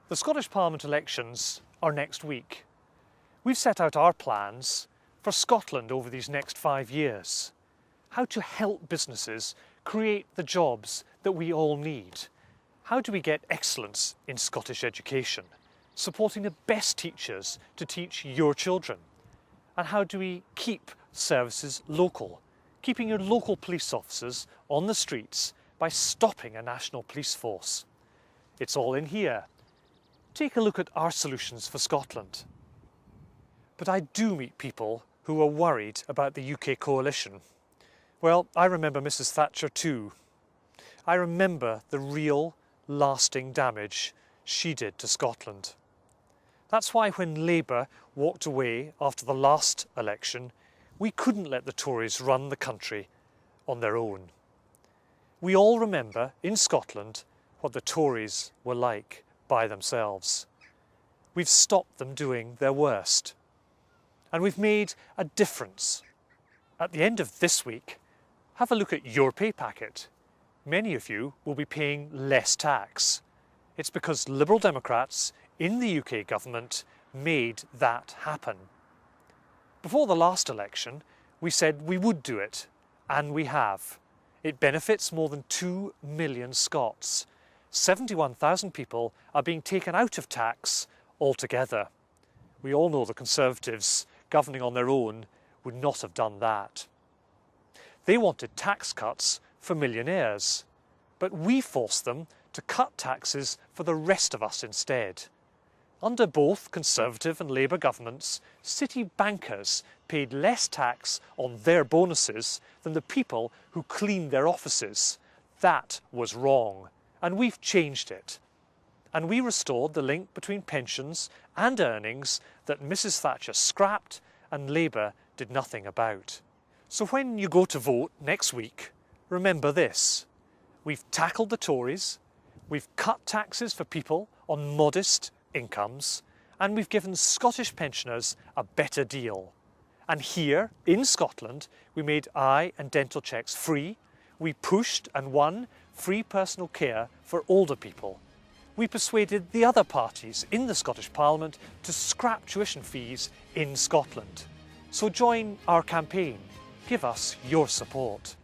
The Scottish Parliament elections are next week. We've set out our plans for Scotland over these next 5 years. How to help businesses create the jobs that we all need. How do we get excellence in Scottish education, supporting the best teachers to teach your children? And how do we keep services local, keeping your local police officers on the streets by stopping a national police force? It's all in here. Take a look at our solutions for Scotland. But I do meet people who are worried about the UK coalition. Well, I remember Mrs. Thatcher too. I remember the real, lasting damage she did to Scotland. That's why when Labour walked away after the last election, we couldn't let the Tories run the country on their own. We all remember in Scotland what the Tories were like by themselves. We've stopped them doing their worst. And we've made a difference. At the end of this week, have a look at your pay packet. Many of you will be paying less tax. It's because Liberal Democrats in the UK government made that happen. Before the last election, we said we would do it, and we have. It benefits more than 2 million Scots. 71,000 people are being taken out of tax altogether. We all know the Conservatives, governing on their own, would not have done that. They wanted tax cuts for millionaires, but we forced them to cut taxes for the rest of us instead. Under both Conservative and Labour governments, city bankers paid less tax on their bonuses than the people who cleaned their offices. That was wrong, and we've changed it. And we restored the link between pensions and earnings that Mrs. Thatcher scrapped and Labour did nothing about. So when you go to vote next week, remember this. We've tackled the Tories, we've cut taxes for people on modest incomes, and we've given Scottish pensioners a better deal. And here in Scotland, we made eye and dental checks free. We pushed and won free personal care for older people. We persuaded the other parties in the Scottish Parliament to scrap tuition fees in Scotland. So join our campaign. Give us your support.